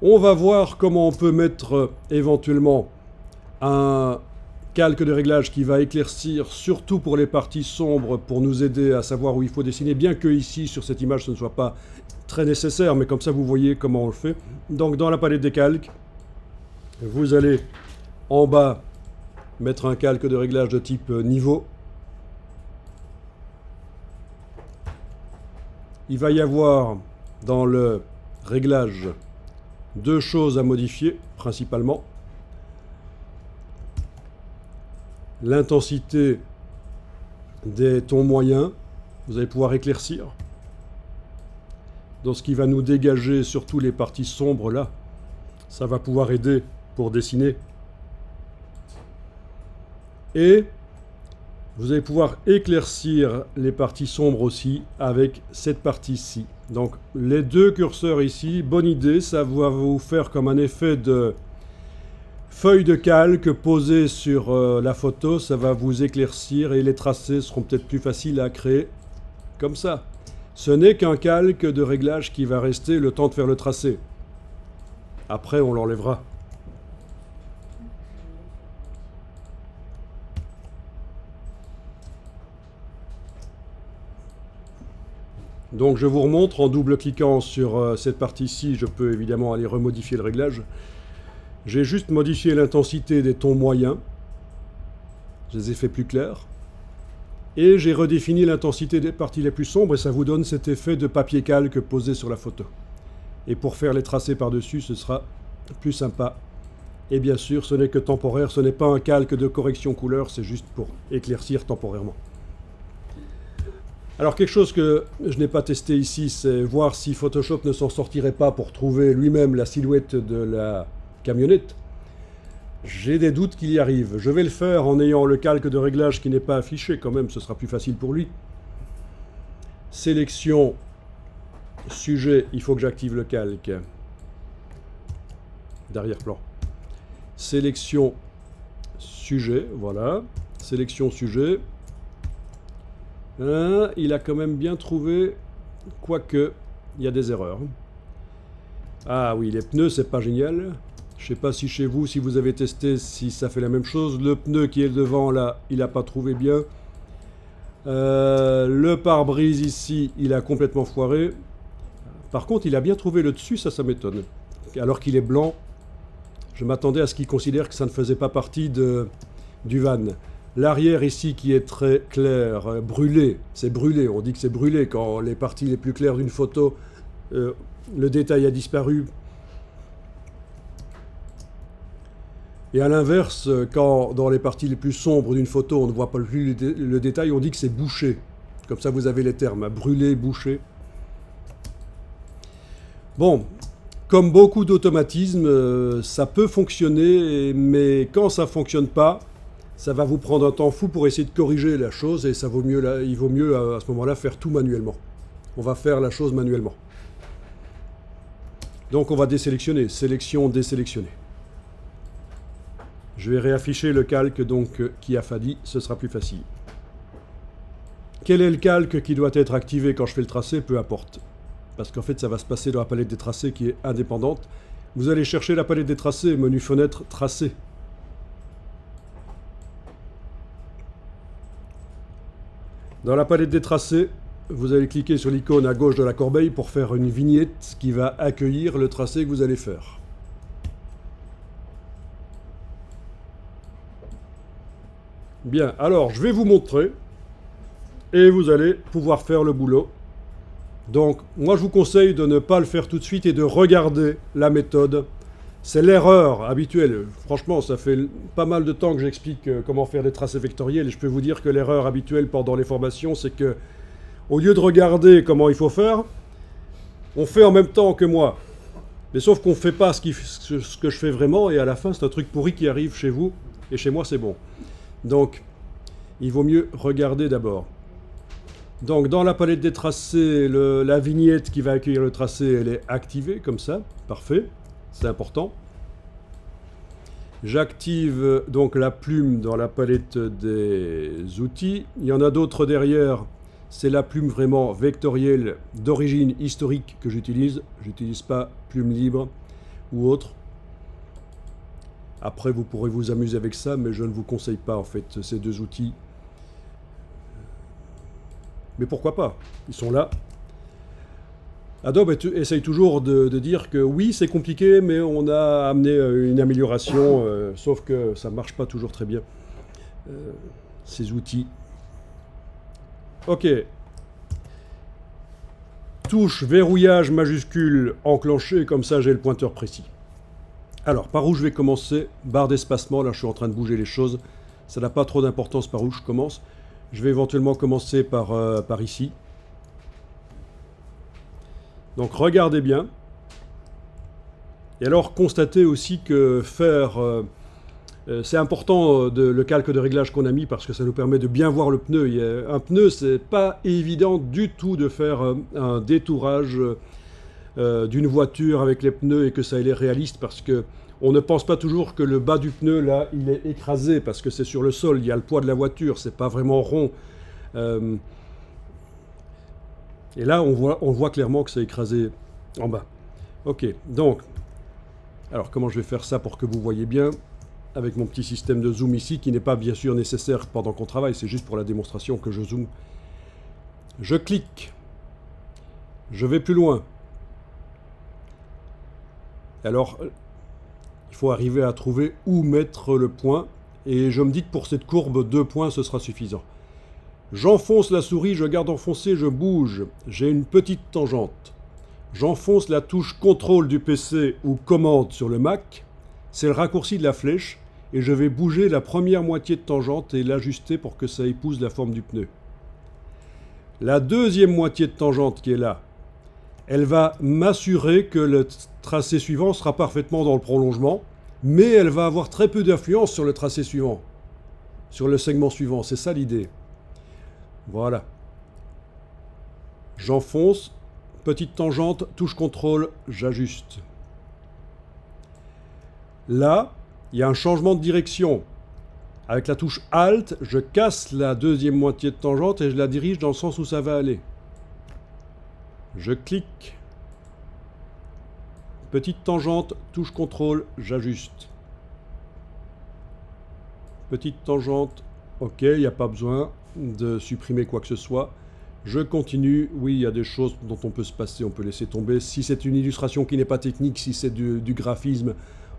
On va voir comment on peut mettre éventuellement un calque de réglage qui va éclaircir, surtout pour les parties sombres, pour nous aider à savoir où il faut dessiner, bien que ici, sur cette image, ce ne soit pas très nécessaire, mais comme ça, vous voyez comment on le fait. Donc, dans la palette des calques, vous allez en bas mettre un calque de réglage de type niveau. Il va y avoir dans le réglage deux choses à modifier, principalement. L'intensité des tons moyens, vous allez pouvoir éclaircir. Donc ce qui va nous dégager surtout les parties sombres là, ça va pouvoir aider pour dessiner. Et vous allez pouvoir éclaircir les parties sombres aussi avec cette partie-ci. Donc les deux curseurs ici, bonne idée, ça va vous faire comme un effet de feuille de calque posée sur la photo, ça va vous éclaircir et les tracés seront peut-être plus faciles à créer comme ça. Ce n'est qu'un calque de réglage qui va rester le temps de faire le tracé. Après, on l'enlèvera. Donc je vous remontre en double-cliquant sur cette partie-ci, je peux évidemment aller remodifier le réglage. J'ai juste modifié l'intensité des tons moyens. Je les ai fait plus clairs. Et j'ai redéfini l'intensité des parties les plus sombres et ça vous donne cet effet de papier calque posé sur la photo. Et pour faire les tracés par-dessus, ce sera plus sympa. Et bien sûr, ce n'est que temporaire, ce n'est pas un calque de correction couleur, c'est juste pour éclaircir temporairement. Alors quelque chose que je n'ai pas testé ici, c'est voir si Photoshop ne s'en sortirait pas pour trouver lui-même la silhouette de la camionnette. J'ai des doutes qu'il y arrive. Je vais le faire en ayant le calque de réglage qui n'est pas affiché quand même, ce sera plus facile pour lui. Sélection, sujet, il faut que j'active le calque. D'arrière-plan. Sélection, sujet, voilà. Sélection, sujet. Il a quand même bien trouvé, quoique il y a des erreurs. Ah oui, les pneus, c'est pas génial. Je sais pas si chez vous, si vous avez testé, si ça fait la même chose. Le pneu qui est devant là, il n'a pas trouvé bien. Le pare-brise ici, il a complètement foiré. Par contre, il a bien trouvé le dessus, ça m'étonne. Alors qu'il est blanc, je m'attendais à ce qu'il considère que ça ne faisait pas partie du van. L'arrière ici qui est très clair, brûlé, c'est brûlé, on dit que c'est brûlé quand les parties les plus claires d'une photo, le détail a disparu. Et à l'inverse, quand dans les parties les plus sombres d'une photo on ne voit pas plus le détail, on dit que c'est bouché. Comme ça vous avez les termes, brûlé, bouché. Bon, comme beaucoup d'automatismes, ça peut fonctionner, mais quand ça ne fonctionne pas, ça va vous prendre un temps fou pour essayer de corriger la chose et ça vaut mieux, il vaut mieux à ce moment-là faire tout manuellement. On va faire la chose manuellement. Donc on va désélectionner, sélection, désélectionner. Je vais réafficher le calque donc qui a failli, ce sera plus facile. Quel est le calque qui doit être activé quand je fais le tracé? Peu importe. Parce qu'en fait ça va se passer dans la palette des tracés qui est indépendante. Vous allez chercher la palette des tracés, menu fenêtre, tracé. Dans la palette des tracés, vous allez cliquer sur l'icône à gauche de la corbeille pour faire une vignette qui va accueillir le tracé que vous allez faire. Bien, alors je vais vous montrer et vous allez pouvoir faire le boulot. Donc, moi je vous conseille de ne pas le faire tout de suite et de regarder la méthode. C'est l'erreur habituelle. Franchement, ça fait pas mal de temps que j'explique comment faire des tracés vectoriels et je peux vous dire que l'erreur habituelle pendant les formations, c'est que au lieu de regarder comment il faut faire, on fait en même temps que moi. Mais sauf qu'on ne fait pas ce que je fais vraiment et à la fin, c'est un truc pourri qui arrive chez vous et chez moi, c'est bon. Donc, il vaut mieux regarder d'abord. Donc, dans la palette des tracés, la vignette qui va accueillir le tracé, elle est activée comme ça. Parfait. C'est important. J'active donc la plume dans la palette des outils. Il y en a d'autres derrière. C'est la plume vraiment vectorielle d'origine historique que j'utilise. Je n'utilise pas plume libre. ou autre. Après, vous pourrez vous amuser avec ça, mais je ne vous conseille pas, en fait, ces deux outils. Mais pourquoi pas? Ils sont là. Adobe essaye toujours de dire que oui, c'est compliqué, mais on a amené une amélioration, sauf que ça ne marche pas toujours très bien, ces outils. Ok. Touche verrouillage majuscule enclenché, comme ça j'ai le pointeur précis. Alors, par où je vais commencer? Barre d'espacement, là je suis en train de bouger les choses. Ça n'a pas trop d'importance par où je commence. Je vais éventuellement commencer par ici. Donc regardez bien. Et alors constatez aussi que faire... c'est important le calque de réglage qu'on a mis parce que ça nous permet de bien voir le pneu. Un pneu, c'est pas évident du tout de faire un détourage d'une voiture avec les pneus et que ça ait l'air réaliste parce que on ne pense pas toujours que le bas du pneu, là, il est écrasé parce que c'est sur le sol, il y a le poids de la voiture, c'est pas vraiment rond. Et là, on voit clairement que c'est écrasé en bas. Ok, donc, alors comment je vais faire ça pour que vous voyez bien avec mon petit système de zoom ici, qui n'est pas bien sûr nécessaire pendant qu'on travaille, c'est juste pour la démonstration que je zoome. Je clique. Je vais plus loin. Alors, il faut arriver à trouver où mettre le point. Et je me dis que pour cette courbe, 2 points, ce sera suffisant. J'enfonce la souris, je garde enfoncée, je bouge. J'ai une petite tangente. J'enfonce la touche contrôle du PC ou commande sur le Mac. C'est le raccourci de la flèche. Et je vais bouger la première moitié de tangente et l'ajuster pour que ça épouse la forme du pneu. La deuxième moitié de tangente qui est là, elle va m'assurer que le tracé suivant sera parfaitement dans le prolongement, mais elle va avoir très peu d'influence sur le tracé suivant, sur le segment suivant. C'est ça l'idée. Voilà. J'enfonce, petite tangente, touche contrôle, j'ajuste. Là, il y a un changement de direction. Avec la touche Alt, je casse la deuxième moitié de tangente et je la dirige dans le sens où ça va aller. Je clique. Petite tangente, touche contrôle, j'ajuste. Petite tangente, ok, il n'y a pas besoin de supprimer quoi que ce soit. Je continue, oui, il y a des choses dont on peut se passer, on peut laisser tomber. Si c'est une illustration qui n'est pas technique, si c'est du graphisme,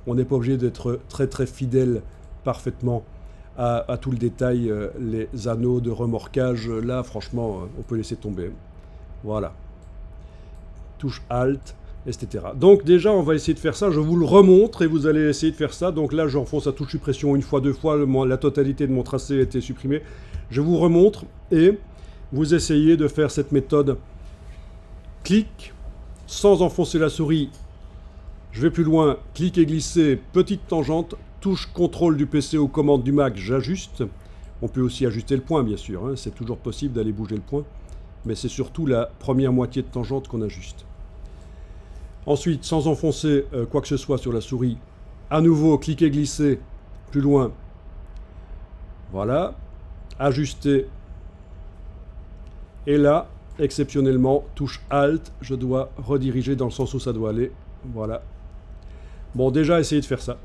on n'est pas obligé d'être très très fidèle parfaitement à tout le détail. Les anneaux de remorquage, là, franchement, on peut laisser tomber. Voilà. Touche Alt, etc. Donc déjà, on va essayer de faire ça. Je vous le remontre et vous allez essayer de faire ça. Donc là, j'enfonce la touche suppression une fois, deux fois. La totalité de mon tracé a été supprimée. Je vous remontre et vous essayez de faire cette méthode. Clic, sans enfoncer la souris. Je vais plus loin. Clic et glisser, petite tangente. Touche contrôle du PC aux commandes du Mac, j'ajuste. On peut aussi ajuster le point, bien sûr. Hein. C'est toujours possible d'aller bouger le point. Mais c'est surtout la première moitié de tangente qu'on ajuste. Ensuite, sans enfoncer quoi que ce soit sur la souris, à nouveau, cliquer, glisser, plus loin. Voilà. Ajuster. Et là, exceptionnellement, touche Alt, je dois rediriger dans le sens où ça doit aller. Voilà. Bon, déjà, essayez de faire ça.